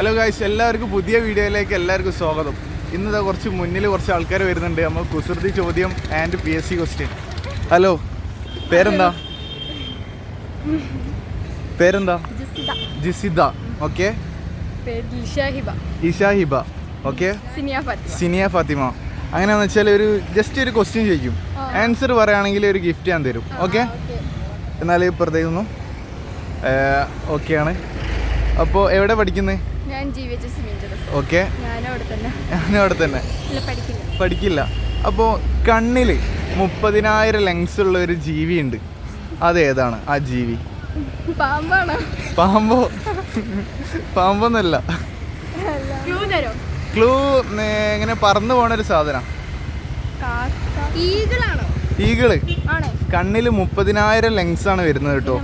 Hello guys, എല്ലാവർക്കും പുതിയ വീഡിയോയിലേക്ക് എല്ലാവർക്കും സ്വാഗതം. ഇന്നിതാ കുറച്ച് മുന്നിൽ കുറച്ച് ആൾക്കാർ വരുന്നുണ്ട്. നമ്മൾ കുസൃതി ചോദ്യം ആൻഡ് PSC ക്വസ്റ്റ്യൻ. ഹലോ, പേരെന്താ? ജിസിദ. ഓക്കെ. ഇഷ ഹിബ. ഓക്കെ. സിനിയ ഫാത്തിമ. അങ്ങനെയാണെന്ന് വെച്ചാൽ ജസ്റ്റ് ഒരു ക്വസ്റ്റ്യൻ ചോദിക്കും. ആൻസർ പറയുകയാണെങ്കിൽ ഒരു ഗിഫ്റ്റ് ഞാൻ തരും. ഓക്കെ. എന്നാൽ പ്രത്യേകം ഓക്കെയാണ്. അപ്പോൾ എവിടെ പഠിക്കുന്നത്? ഓക്കെ. ഞാനവിടെ തന്നെ പഠിക്കില്ല. അപ്പോൾ കണ്ണിൽ 30,000 ലെൻസ് ഉള്ള ഒരു ജീവി ഉണ്ട്. അതേതാണ് ആ ജീവി? പാമ്പൊന്നല്ല. ക്ലൂ ഇങ്ങനെ പറന്നു പോണ ഒരു സാധനം. ഈഗിള്. കണ്ണിൽ 30,000 ലെൻസ് ആണ് വരുന്നത് കേട്ടോ.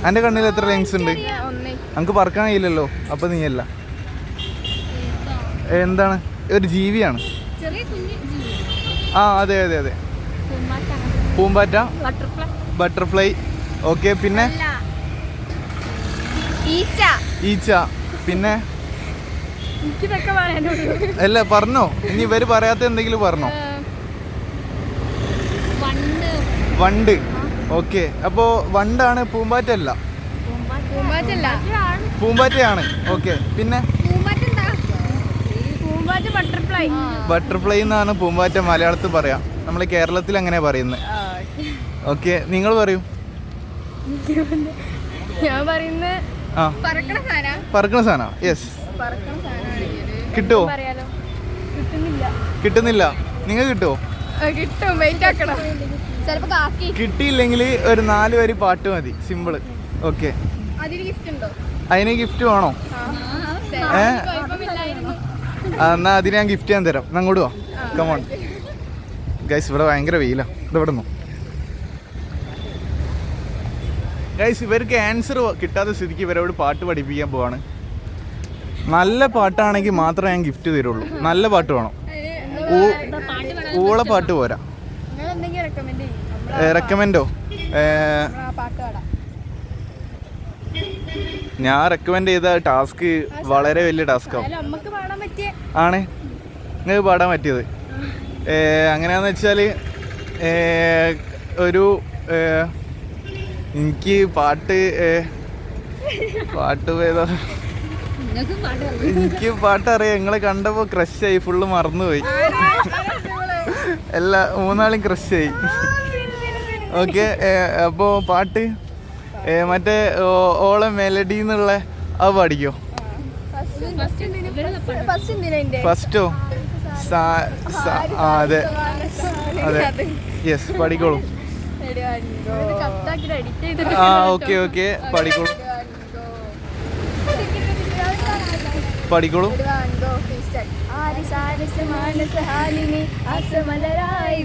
എൻ്റെ കണ്ണിൽ എത്ര ലെൻസ് ഉണ്ട്? നമുക്ക് പറക്കാൻ കഴിയില്ലല്ലോ. അപ്പൊ നീയല്ല. എന്താണ്? ഒരു ജീവിയാണ്. ആ അതെ. പൂമ്പാറ്റ, ബട്ടർഫ്ലൈ. ഓക്കെ. പിന്നെ ഈച്ച. പിന്നെ അല്ല, പറഞ്ഞോ. ഇനി ഇവര് പറയാത്ത എന്തെങ്കിലും പറഞ്ഞോ. വണ്ട്. ഓക്കെ. അപ്പോ വണ്ടാണ്, പൂമ്പാറ്റല്ല. പൂമ്പാറ്റയാണ്. ഓക്കെ. പിന്നെ ബട്ടർഫ്ലൈ എന്നാണ് പൂമ്പാറ്റ മലയാളത്തിൽ പറയാം. നമ്മൾ കേരളത്തിൽ അങ്ങനെ പറയുന്നത്. ഓക്കെ. നിങ്ങൾ പറയൂ. പറക്കണ സാധനം. യെസ്. കിട്ടുമോ? കിട്ടുന്നില്ല. നിങ്ങൾ കിട്ടുമോ? കിട്ടിയില്ലെങ്കിൽ ഒരു 4 വരി പാട്ട് മതി. സിമ്പിള്. ഓക്കെ. അതിന് ഗിഫ്റ്റ് വേണോ? എന്നാ അതിന് ഞാൻ ഗിഫ്റ്റ് ഞാൻ തരാം. അങ്ങോട്ട് വാ. Come on guys. ഇവിടെ ഭയങ്കര വെയിലാ. ഇവിടെ നിന്നു ഗൈസ്. ഇവർക്ക് ആൻസർ കിട്ടാത്ത സ്ഥിതിക്ക് ഇവരോട് പാട്ട് പഠിപ്പിക്കാൻ പോവാണ്. നല്ല പാട്ടാണെങ്കിൽ മാത്രമേ ഞാൻ ഗിഫ്റ്റ് തരുള്ളൂ. നല്ല പാട്ട് വേണം. ഊള പാട്ട് പോരാ. റെക്കമെൻഡോ? ഞാൻ റെക്കമെൻഡ് ചെയ്ത ടാസ്ക് വളരെ വലിയ ടാസ്കാവും. ആണ് നിങ്ങൾക്ക് പാടാൻ പറ്റിയത്? അങ്ങനെയാന്ന് വെച്ചാൽ എനിക്ക് പാട്ട് എനിക്ക് പാട്ടറിയാം. നിങ്ങളെ കണ്ടപ്പോൾ ക്രഷായി. ഫുള്ള് മറന്നുപോയി. എല്ലാ 3 ക്രഷായി. ഓക്കെ. അപ്പോൾ പാട്ട് മറ്റേ ഓളെ മെലഡി എന്നുള്ള അത് പാടിക്കോ. ഫസ്റ്റോ? അതെ. യെസ്, പാടിക്കോളൂ. ഓക്കെ. പാടിക്കോളൂ.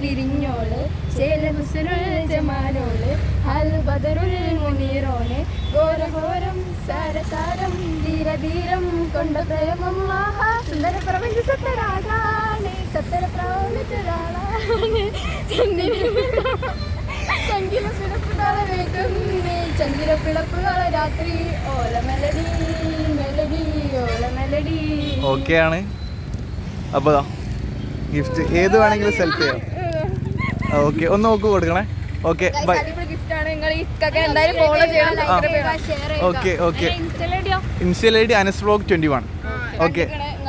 വിരിഞ്ഞോള് ഘോരഘോരം സാരസാരം ധീരധീരം കൊണ്ട പ്രേമം സുന്ദര പ്രപഞ്ച സത്തരാഗാണ് സത്തര പ്രാണിച്ചൊരാളാണ് ചന്ദ്ര പിളപ്പുകളെ രാത്രി ഓല മെലഡി ഓല മെലഡി. ഓക്കെ ആണ്. അപ്പോൾ ഗിഫ്റ്റ് ഏത് വേണമെങ്കിലും സെലക്ട് ചെയ്യാം. ഓക്കെ. ഒന്ന് നോക്ക് കൊടുക്കണേ. Okay. Bye. Okay. Install ID Anas vlog 21. Okay.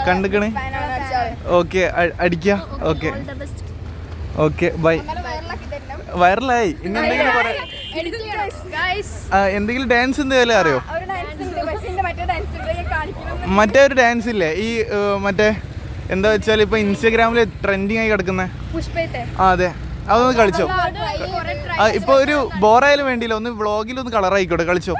കണ്ടിക്കണേ. ഓക്കെ. അടിക്കുക. ഓക്കെ. ബൈ. വൈറലായി. ഇനി എന്തെങ്കിലും ഡാൻസ് എന്തെങ്കിലും അറിയോ? മറ്റേ ഒരു ഡാൻസ് ഇല്ലേ ഈ മറ്റേ എന്താ വെച്ചാൽ ഇപ്പൊ ഇൻസ്റ്റാഗ്രാമിൽ ട്രെൻഡിങ് ആയി കിടക്കുന്ന? അതെ, അതൊന്ന് കളിച്ചോ. ഇപ്പൊ ഒരു ബോറായാലും വേണ്ടിയില്ല, ഒന്ന് വ്ളോഗിൽ ഒന്ന് കളർ ആയിക്കോട്ടെ. കളിച്ചോ.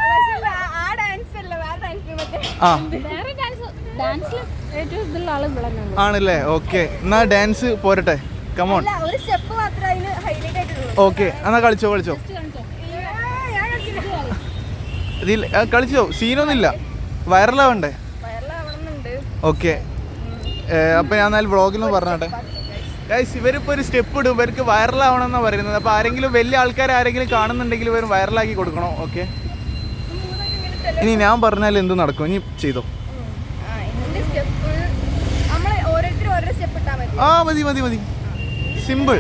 ആണല്ലേ? ഓക്കെ. എന്നാ ഡാൻസ് പോരട്ടെ. കമോൺ. ഓക്കെ. എന്നാ കളിച്ചോ. ഇതിൽ കളിച്ചോ. സീനൊന്നുമില്ല. വൈറലാവണ്ടേ? ഓക്കെ. അപ്പം ഞാൻ എന്നാൽ വ്ളോഗിലൊന്ന് പറഞ്ഞോട്ടെ. ഗൈസ്, ഇവരിപ്പോൾ ഒരു സ്റ്റെപ്പ് ഇടും. ഇവർക്ക് വൈറലാവണമെന്നാണ് പറയുന്നത്. അപ്പോൾ ആരെങ്കിലും വലിയ ആൾക്കാർ ആരെങ്കിലും കാണുന്നുണ്ടെങ്കിൽ ഇവർ വൈറലാക്കി കൊടുക്കണം. ഓക്കെ. ഇനി ഞാൻ പറഞ്ഞാൽ എന്ത് നടക്കും? ഇനി ചെയ്തോ. ആ മതി മതി മതി, സിമ്പിൾ.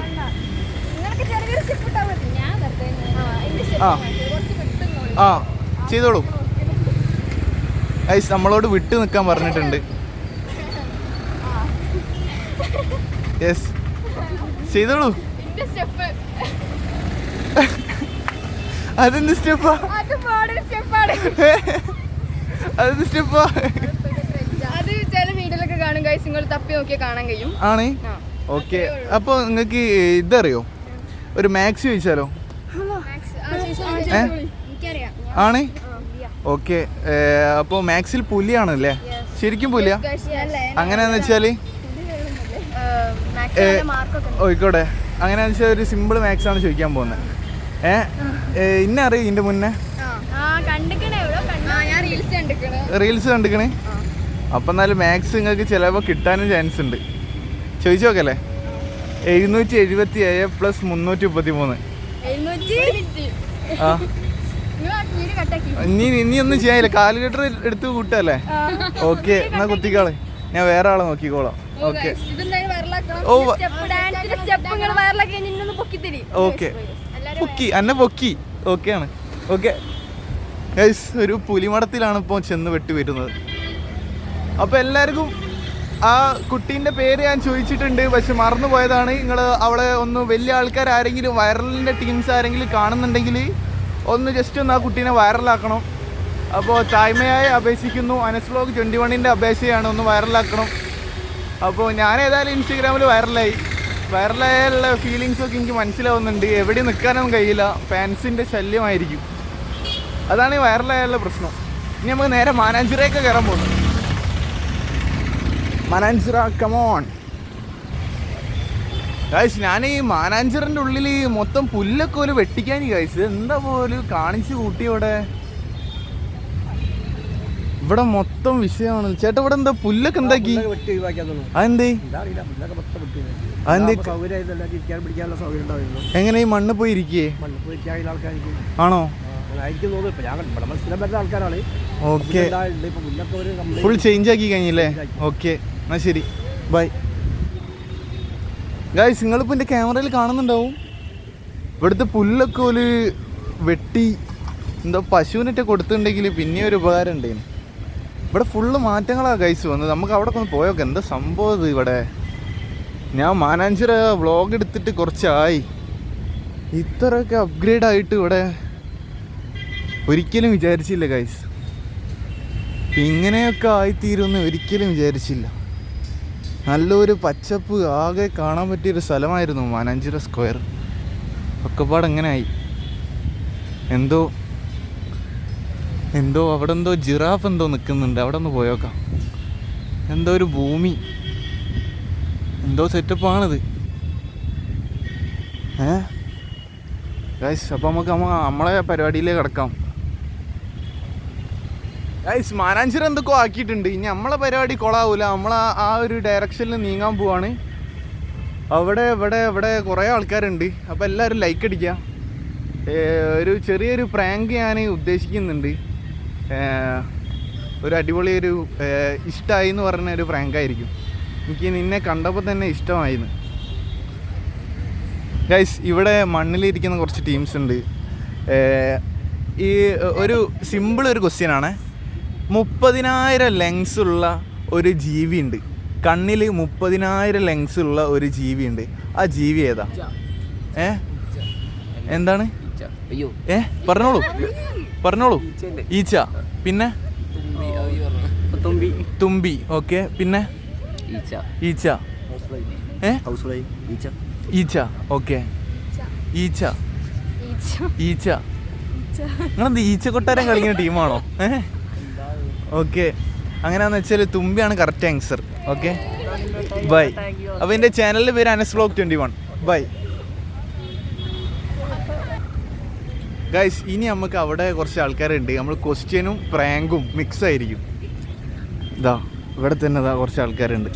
ആ ആ ചെയ്തോളൂ. ഗൈസ് നമ്മളോട് വിട്ട് നിൽക്കാൻ പറഞ്ഞിട്ടുണ്ട്. യെസ് ചെയ്തോളൂ. അതെന്ത് സ്റ്റെപ്പാ? അതെന്ത് സ്റ്റെപ്പാ? അത് ചില വീഡിയോയിലൊക്കെ കാണും ഗൈസ്, നിങ്ങൾ തപ്പി നോക്കിയാൽ കാണാൻ കഴിയും. ആണ്. ഓക്കെ, അപ്പോൾ നിങ്ങൾക്ക് ഇതറിയോ, ഒരു മാക്സ് ചോദിച്ചാലോ? ആണ്. ഓക്കെ, അപ്പോൾ മാക്സിൽ പുലിയാണല്ലേ? ശരിക്കും പുലിയാ? അങ്ങനെയാന്ന് വെച്ചാല് ഓയിക്കോട്ടെ. അങ്ങനെയാന്ന് വെച്ചാൽ ഒരു സിമ്പിൾ മാക്സ് ആണ് ചോദിക്കാൻ പോകുന്നത്. ഇന്നറിയോ ഇതിന്റെ മുന്നേ റീൽസ് കണ്ടിക്കണേ? അപ്പം എന്നാലും മാക്സ് നിങ്ങൾക്ക് ചിലപ്പോൾ കിട്ടാനും ചാൻസ് ഉണ്ട്. ചോദിച്ചു നോക്കല്ലേ? 777 + 333. ആ ഇനി ഒന്നും ചെയ്യാനില്ല, കാൽക്കുലേറ്റർ എടുത്ത് കൂട്ടല്ലേ? ഓക്കെ, എന്നാ കുത്തിക്കാളെ, ഞാൻ വേറെ ആളെ നോക്കിക്കോളാം. ഓക്കെ ഓക്കെ പൊക്കി അന്നെ പൊക്കി. ഓക്കെ ആണ്. ഓക്കെ ഗൈസ്, ഒരു പുലിമടത്തിലാണ് ഇപ്പോൾ ചെന്ന് വെട്ടി വരുന്നത്. അപ്പോൾ എല്ലാവർക്കും ആ കുട്ടീൻ്റെ പേര് ഞാൻ ചോദിച്ചിട്ടുണ്ട്, പക്ഷെ മറന്നു പോയതാണ്. നിങ്ങൾ അവിടെ ഒന്ന് വലിയ ആൾക്കാർ ആരെങ്കിലും, വൈറലിൻ്റെ ടീംസ് ആരെങ്കിലും കാണുന്നുണ്ടെങ്കിൽ ഒന്ന് ജസ്റ്റ് ഒന്ന് ആ കുട്ടീനെ വൈറലാക്കണം. അപ്പോൾ താഴ്മയായി അപേക്ഷിക്കുന്നു, അനസ് വ്ലോഗ് 21ൻ്റെ അപേക്ഷയാണ്, ഒന്ന് വൈറലാക്കണം. അപ്പോൾ ഞാൻ ഏതായാലും ഇൻസ്റ്റഗ്രാമിൽ വൈറലായുള്ള ഫീലിങ്സൊക്കെ എനിക്ക് മനസ്സിലാവുന്നുണ്ട്. എവിടെ നിൽക്കാനൊന്നും കഴിയില്ല, ഫാൻസിൻ്റെ ശല്യമായിരിക്കും. അതാണ് ഈ വൈറലായുള്ള പ്രശ്നം. ഇനി നമുക്ക് നേരെ മാനാഞ്ചിറയൊക്കെ കയറാൻ പോകുന്നു. Mananchira come on guys. ഞാൻ ഈ മാനാഞ്ചിറിൻ്റെ ഉള്ളിൽ മൊത്തം പുല്ലൊക്കെ ഒരു വെട്ടിക്കാൻ ഗൈസ്, എന്താ പോലും കാണിച്ചു കൂട്ടി. ഇവിടെ മൊത്തം വിഷയമാണ് ചേട്ടാ. ഇവിടെ എന്താ പുല്ലൊക്കെ എന്താക്കി? അതെന്തേ? എങ്ങനെ ഈ മണ്ണ് പോയി ഇരിക്കേ? ആണോ? ഓക്കെ, ഫുൾ ചേഞ്ച് ആക്കി കഴിഞ്ഞില്ലേ? ഓക്കെ എന്നാ ശരി, ബൈ ഗൈസ്. നിങ്ങളിപ്പോൾ എൻ്റെ ക്യാമറയിൽ കാണുന്നുണ്ടാവും, ഇവിടുത്തെ പുല്ലൊക്കെ ഒരു വെട്ടി എന്തോ പശുവിനൊക്കെ കൊടുത്തിട്ടുണ്ടെങ്കിൽ പിന്നെ ഒരു ഉപകാരം ഉണ്ടായിരുന്നു. ഇവിടെ ഫുള്ള് മാറ്റങ്ങളാണ് ഗൈസ് വന്നത്. നമുക്ക് അവിടെ ഒന്ന് പോയൊക്കെ എന്താ സംഭവം ഇത് ഇവിടെ. ഞാൻ മാനാഞ്ചിറ വ്ളോഗ് എടുത്തിട്ട് കുറച്ചായി, ഇത്രയൊക്കെ അപ്ഗ്രേഡ് ആയിട്ട് ഇവിടെ ഒരിക്കലും വിചാരിച്ചില്ല ഗൈസ്. ഇങ്ങനെയൊക്കെ ആയിത്തീരുമെന്ന് ഒരിക്കലും വിചാരിച്ചില്ല. നല്ലൊരു പച്ചപ്പ് ആകെ കാണാൻ പറ്റിയൊരു സ്ഥലമായിരുന്നു മാനാഞ്ചിറ സ്ക്വയർ. ഒക്കെപ്പാട് എങ്ങനെ ആയി എന്തോ അവിടെ എന്തോ ജിറാഫ് എന്തോ നിൽക്കുന്നുണ്ട്, അവിടെ ഒന്ന് പോയോക്കാം. എന്തോ ഒരു ഭൂമി, എന്തോ സെറ്റപ്പാണിത്. ഗൈസ് അപ്പോൾ നമുക്ക് നമ്മളെ പരിപാടിയിലേക്ക് കിടക്കാം. ഗൈസ് മാനാഞ്ചിറ എന്തൊക്കെ ആക്കിയിട്ടുണ്ട്. ഇനി നമ്മളെ പരിപാടി കൊളാവൂല, നമ്മൾ ആ ഒരു ഡയറക്ഷനിൽ നീങ്ങാൻ പോവാണ്. ഇവിടെ കുറേ ആൾക്കാരുണ്ട്. അപ്പോൾ എല്ലാവരും ലൈക്ക് അടിക്കുക. ഒരു ചെറിയൊരു പ്രാങ്ക് ഞാൻ ഉദ്ദേശിക്കുന്നുണ്ട്. ഒരു അടിപൊളി ഒരു ഇഷ്ടമായി എന്ന് പറഞ്ഞ ഒരു പ്രാങ്കായിരിക്കും. എനിക്ക് നിന്നെ കണ്ടപ്പോൾ തന്നെ ഇഷ്ടമായിരുന്നു ഗൈസ്. ഇവിടെ മണ്ണിലിരിക്കുന്ന കുറച്ച് ടീംസ് ഉണ്ട്. ഈ ഒരു സിമ്പിൾ ഒരു ക്വസ്റ്റ്യനാണ്. 30,000 ലെങ്സ് ഉള്ള ഒരു ജീവി ഉണ്ട്, കണ്ണിൽ 30,000 ലെങ്സ് ഉള്ള ഒരു ജീവി ഉണ്ട്. ആ ജീവി ഏതാ? എന്താണ്? പറഞ്ഞോളൂ. ഈച്ച. പിന്നെ തുമ്പി. ഓക്കെ, പിന്നെ ഈച്ച. ഈച്ച. ഓക്കെ, ഈച്ച. നിങ്ങളെന്ത് ഈച്ച കൊട്ടാരം കളിക്കുന്ന ടീമാണോ? ഓക്കെ, അങ്ങനെയാന്ന് വെച്ചാൽ തുമ്പിയാണ് കറക്റ്റ് ആൻസർ. Okay bye. അപ്പോൾ എൻ്റെ ചാനലിൻ്റെ പേര് അനസ് വ്ലോഗ് 21. Bye guys. ഇനി നമുക്ക് അവിടെ കുറച്ച് ആൾക്കാരുണ്ട്. നമ്മൾ ക്വസ്റ്റ്യനും പ്രാങ്കും മിക്സ് ആയിരിക്കും. ഇതാ ഇവിടെ തന്നെ കുറച്ച് ആൾക്കാരുണ്ട്.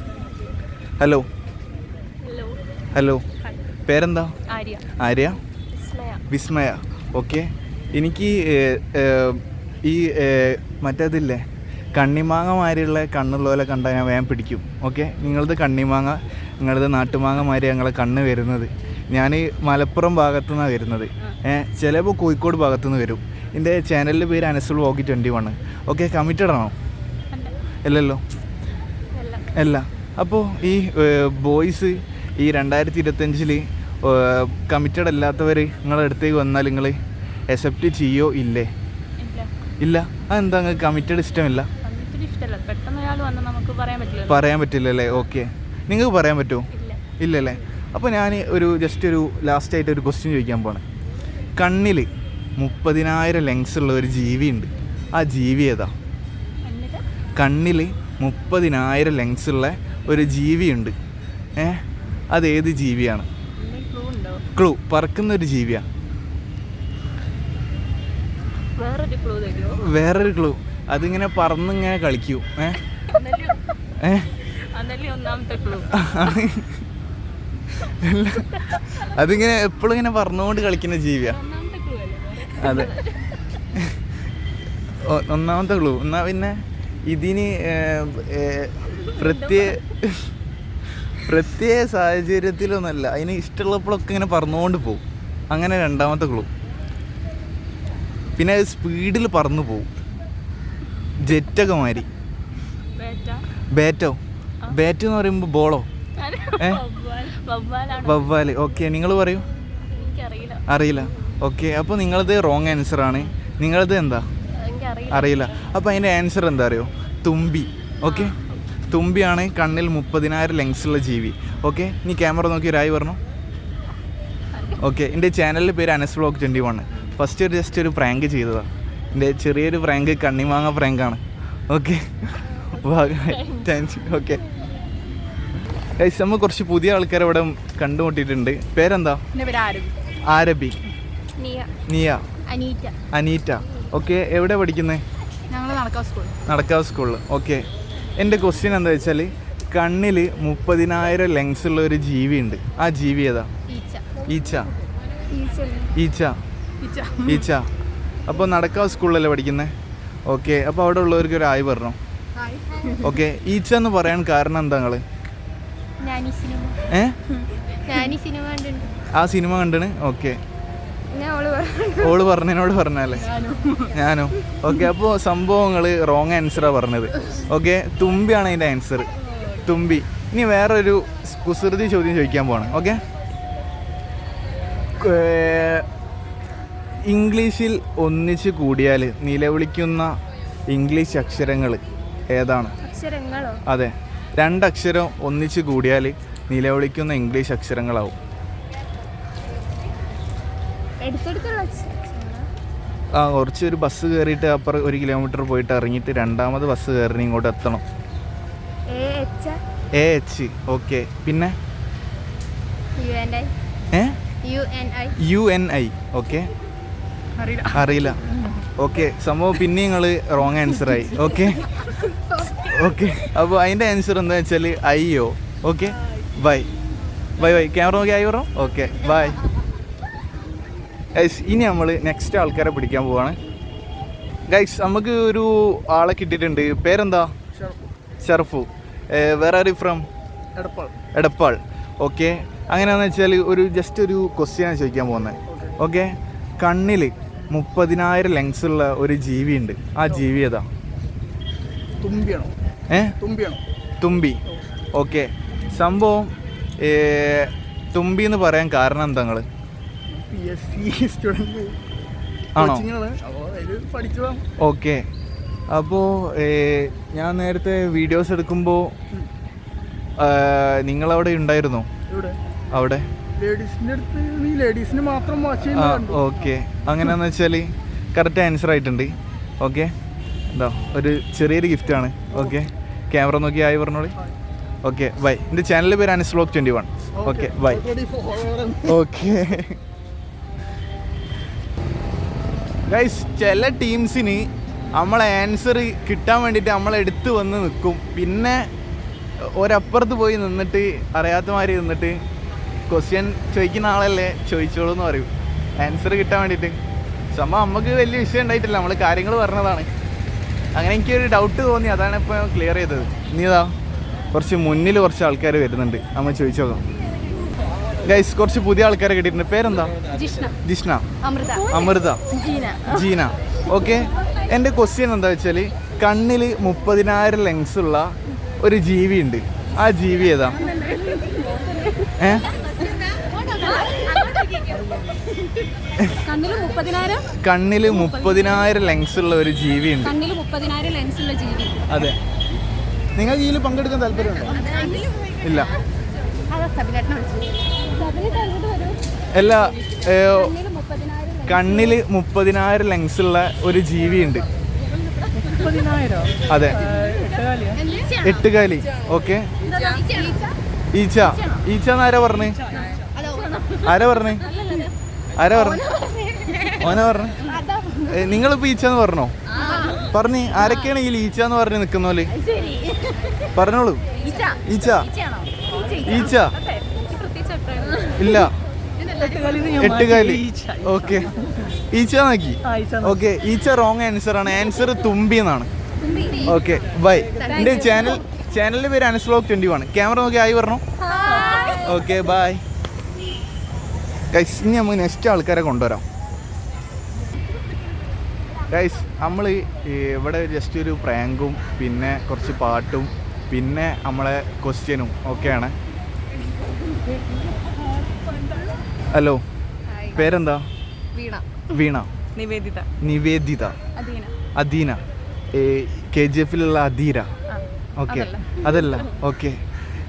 ഹലോ. പേരെന്താ? ആര്യ. വിസ്മയ. ഓക്കെ. എനിക്ക് ഈ മറ്റേതില്ലേ, കണ്ണിമാങ്ങ മാതിരിയുള്ള കണ്ണുള്ള പോലെ കണ്ടാൽ ഞാൻ വേഗം പിടിക്കും. ഓക്കെ, നിങ്ങളത് കണ്ണിമാങ്ങ, നിങ്ങളത് നാട്ടുമാങ്ങമാരി ഞങ്ങളെ കണ്ണ് വരുന്നത്. ഞാൻ മലപ്പുറം ഭാഗത്തു നിന്നാണ് വരുന്നത്. ചിലപ്പോൾ കോഴിക്കോട് ഭാഗത്തു നിന്ന് വരും. എൻ്റെ ചാനലിൻ്റെ പേര് അനസുൽ വ്ളോഗ് 21. ഓക്കെ, കമ്മിറ്റഡ് ആണോ? അല്ലല്ലോ, അല്ല. അപ്പോൾ ഈ ബോയ്സ് ഈ 2025 കമ്മിറ്റഡ് അല്ലാത്തവർ നിങ്ങളുടെ അടുത്തേക്ക് വന്നാൽ നിങ്ങൾ അക്സെപ്റ്റ് ചെയ്യോ ഇല്ലേ? ഇല്ല. അതെന്താ നിങ്ങൾക്ക് കമ്മിറ്റഡ് ഇഷ്ടമില്ല? പറയാൻ പറ്റില്ലല്ലേ? ഓക്കെ, നിങ്ങൾക്ക് പറയാൻ പറ്റുമോ? ഇല്ലല്ലേ? അപ്പോൾ ഞാൻ ജസ്റ്റ് ഒരു ലാസ്റ്റായിട്ട് ഒരു ക്വസ്റ്റ്യൻ ചോദിക്കാൻ പോവാണ്. കണ്ണിൽ 30,000 ലെൻസ് ഉള്ള ഒരു ജീവിയുണ്ട്. ആ ജീവി ഏതാ? കണ്ണിൽ 30,000 ലെൻസ് ഉള്ള ഒരു ജീവിയുണ്ട്. അതേത് ജീവിയാണ്? ക്ലൂ. പറക്കുന്നൊരു ജീവിയാണ്. വേറൊരു ക്ലൂ. അതിങ്ങനെ പറന്നിങ്ങനെ കളിക്കൂ. അതിങ്ങനെ എപ്പോഴും ഇങ്ങനെ പറന്നുകൊണ്ട് കളിക്കുന്ന ജീവിയാ. അതെ, ഒന്നാമത്തെ ക്ലൂ. എന്നാ പിന്നെ ഇതിന് പ്രത്യേക സാഹചര്യത്തിലൊന്നുമല്ല, അതിന് ഇഷ്ടമുള്ളപ്പോഴൊക്കെ ഇങ്ങനെ പറന്നുകൊണ്ട് പോകും. അങ്ങനെ രണ്ടാമത്തെ ക്ലൂ. പിന്നെ അത് സ്പീഡിൽ പറന്നു പോവും, ജെറ്റൊക്കെ മാതിരി. ബാറ്റോ? ബാറ്റ് എന്ന് പറയുമ്പോൾ ബോളോ? വവ്വാല്. ഓക്കെ, നിങ്ങൾ പറയൂ. അറിയില്ല. ഓക്കെ, അപ്പോൾ നിങ്ങളത് റോങ് ആൻസറാണ്. നിങ്ങളത് എന്താ? അറിയില്ല. അപ്പോൾ അതിൻ്റെ ആൻസർ എന്താ അറിയോ? തുമ്പി. ഓക്കെ, തുമ്പിയാണ് കണ്ണിൽ 30,000 ലെൻസുള്ള ജീവി. ഓക്കെ, നീ ക്യാമറ നോക്കി ഒരായി പറഞ്ഞു. ഓക്കെ, എൻ്റെ ചാനലിൻ്റെ പേര് അനസ് വ്ളോഗ് 21. ഫസ്റ്റ് ജസ്റ്റ് ഒരു പ്രാങ്ക് ചെയ്തതാണ്. എൻ്റെ ചെറിയൊരു പ്രാങ്ക്, കണ്ണിമാങ്ങ പ്രാങ്കാണ്. ഓക്കെ, ഓക്കെ ഗൈസ്, നമ്മൾ കുറച്ച് പുതിയ ആൾക്കാരെ ഇവിടെ കണ്ടുമുട്ടിയിട്ടുണ്ട്. പേരെന്താ? ആരബി, നിയ, അനീറ്റ. ഓക്കെ, എവിടെ പഠിക്കുന്നത്? നടക്കാവ് സ്കൂളിൽ. ഓക്കെ, എൻ്റെ ക്വസ്റ്റ്യൻ എന്താ വെച്ചാൽ കണ്ണിൽ 30,000 ലെൻസ് ഉള്ള ഒരു ജീവിയുണ്ട്. ആ ജീവി ഏതാ? ഈച്ച. അപ്പോൾ നടക്കാവ് സ്കൂളിലല്ലേ പഠിക്കുന്നത്? ഓക്കെ, അപ്പോൾ അവിടെ ഉള്ളവർക്ക് ഒരു ആയി പറഞ്ഞു. ഓക്കെ, ഈച്ച എന്ന് പറയാൻ കാരണം എന്താ? നിങ്ങൾ ആ സിനിമ കണ്ടിന്? ഓക്കെ, ഓള് പറഞ്ഞതിനോട് പറഞ്ഞല്ലേ? ഞാനോ? ഓക്കെ, അപ്പോൾ സംഭവങ്ങൾ റോങ് ആൻസറാണ് പറഞ്ഞത്. ഓക്കെ, തുമ്പിയാണ് അതിൻ്റെ ആൻസർ, തുമ്പി. ഇനി വേറൊരു കുസൃതി ചോദ്യം ചോദിക്കാൻ പോവാണ്. ഓക്കെ, ഇംഗ്ലീഷിൽ ഒന്നിച്ച് കൂടിയാൽ നിലവിളിക്കുന്ന ഇംഗ്ലീഷ് അക്ഷരങ്ങൾ ഏതാണ്? അതെ, 2 അക്ഷരം ഒന്നിച്ച് കൂടിയാൽ നിലവിളിക്കുന്ന ഇംഗ്ലീഷ് അക്ഷരങ്ങളാവും. കുറച്ചൊരു ബസ് കയറിയിട്ട് അപ്പുറം 1 കിലോമീറ്റർ പോയിട്ട് ഇറങ്ങിയിട്ട് രണ്ടാമത് ബസ് കയറി ഇങ്ങോട്ട് എത്തണം. AH. ഓക്കെ, പിന്നെ UNI. ഓക്കെ, അറിയില്ല. ഓക്കെ, സംഭവം പിന്നെ നിങ്ങൾ റോങ് ആൻസറായി. ഓക്കെ, അപ്പോൾ അതിൻ്റെ ആൻസർ എന്താ വെച്ചാൽ അയ്യോ. Okay, by. ക്യാമറ നോക്കി ആയി പറഞ്ഞു. Okay, bye. ഗൈസ്, ഇനി നമ്മൾ നെക്സ്റ്റ് ആൾക്കാരെ പിടിക്കാൻ പോവാണ്. ഗൈസ്, നമുക്ക് ഒരു ആളെ കിട്ടിയിട്ടുണ്ട്. പേരെന്താ? ഷർഫു. വേറെ ആര്? ഫ്രം എടപ്പാൾ. ഓക്കെ, അങ്ങനെയാണെന്ന് വെച്ചാൽ ജസ്റ്റ് ഒരു ക്വസ്റ്റ്യനാണ് ചോദിക്കാൻ പോകുന്നത്. ഓക്കെ, കണ്ണിൽ 30,000 ലെൻസ് ഉള്ള ഒരു ജീവിയുണ്ട്. ആ ജീവി ഏതാ? തുമ്പി. ഓക്കെ, സംഭവം തുമ്പി എന്ന് പറയാൻ കാരണം എന്താ? നിങ്ങൾ ആണോ? ഓക്കെ, അപ്പോൾ ഞാൻ നേരത്തെ വീഡിയോസ് എടുക്കുമ്പോൾ നിങ്ങളവിടെ ഉണ്ടായിരുന്നോ? അവിടെ ഓക്കെ, അങ്ങനെയാണെന്ന് വെച്ചാൽ കറക്റ്റ് ആൻസർ ആയിട്ടുണ്ട്. ഓക്കെ, എന്താ ഒരു ചെറിയൊരു ഗിഫ്റ്റാണ്. ഓക്കെ, ക്യാമറ നോക്കി ആയി പറഞ്ഞോളി. Okay, bye. എൻ്റെ ചാനലിൻ്റെ പേര് Anas vlog 21. Okay, bye. Okay guys, ചില ടീംസിന് നമ്മളെ ആൻസർ കിട്ടാൻ വേണ്ടിയിട്ട് നമ്മളെടുത്ത് വന്ന് നിൽക്കും. പിന്നെ ഒരപ്പുറത്ത് പോയി നിന്നിട്ട് അറിയാത്ത മാതിരി നിന്നിട്ട് ക്വസ്റ്റ്യൻ ചോദിക്കുന്ന ആളല്ലേ ചോദിച്ചോളൂ എന്ന് പറയും, ആൻസർ കിട്ടാൻ വേണ്ടിയിട്ട്. സംഭവം നമുക്ക് വലിയ വിഷയം ഉണ്ടായിട്ടില്ല, നമ്മൾ കാര്യങ്ങൾ പറഞ്ഞതാണ്. അങ്ങനെ എനിക്കൊരു ഡൗട്ട് തോന്നി, അതാണ് ഇപ്പോൾ ക്ലിയർ ചെയ്തത്. ഇനിതാ കുറച്ച് മുന്നിൽ കുറച്ച് ആൾക്കാർ വരുന്നുണ്ട്, നമ്മൾ ചോദിച്ചു നോക്കാം. ഗൈസ് കുറച്ച് പുതിയ ആൾക്കാരെ കിട്ടിയിട്ടുണ്ട്. പേരെന്താ? ജിഷ്ണ, അമൃത, ജീന. ഓക്കെ, എൻ്റെ ക്വസ്റ്റ്യൻ എന്താ വെച്ചാൽ കണ്ണിൽ 30,000 ലെൻസ് ഉള്ള ഒരു ജീവിയുണ്ട്. ആ ജീവി ഏതാ? കണ്ണില് 30,000 ലെൻസ് ഉള്ള ഒരു ജീവിയുണ്ട്. അതെ, നിങ്ങൾക്ക് ഇതിൽ പങ്കെടുക്കാൻ താല്പര്യമുണ്ടോ? ഇല്ല. അല്ല, കണ്ണില് 30,000 ലെൻസ് ഉള്ള ഒരു ജീവിയുണ്ട്. അതെ, 8 കാലി. ഓക്കെ, ഈച്ച. ഈച്ച എന്നാരാ പറഞ്ഞേ? ആരാ പറഞ്ഞേ? ഓന പറഞ്ഞു. നിങ്ങളിപ്പോ ഈച്ച എന്ന് പറഞ്ഞോ? പറഞ്ഞേ, ആരൊക്കെയാണ് ഈ ഈച്ച എന്ന് പറഞ്ഞ് നിക്കുന്നോല്? പറഞ്ഞോളൂ. ഈച്ച ഇല്ല, 8 കാലി. ഓക്കെ, ഈച്ച നോക്കി. ഓക്കെ, ഈച്ച റോങ് ആൻസർ ആണ്. ആൻസർ തുമ്പി എന്നാണ്. Okay, bye. എൻ്റെ ചാനലിൻ്റെ പേര് അനസ് വ്ലോഗ് 21. ക്യാമറ നോക്കി ആയി പറഞ്ഞു. Okay, bye guys. ഇനി നമുക്ക് നെക്സ്റ്റ് ആൾക്കാരെ കൊണ്ടുവരാം. ഗൈസ്, നമ്മൾ ഇവിടെ ജസ്റ്റ് ഒരു പ്രാങ്കും പിന്നെ കുറച്ച് പാട്ടും പിന്നെ നമ്മളെ ക്വസ്റ്റ്യനും ഒക്കെയാണ്. ഹലോ, പേരെന്താ? വീണ. നിവേദിത. അദീന. KGF-ലുള്ള അധീര. ഓക്കെ, അതല്ല. ഓക്കെ,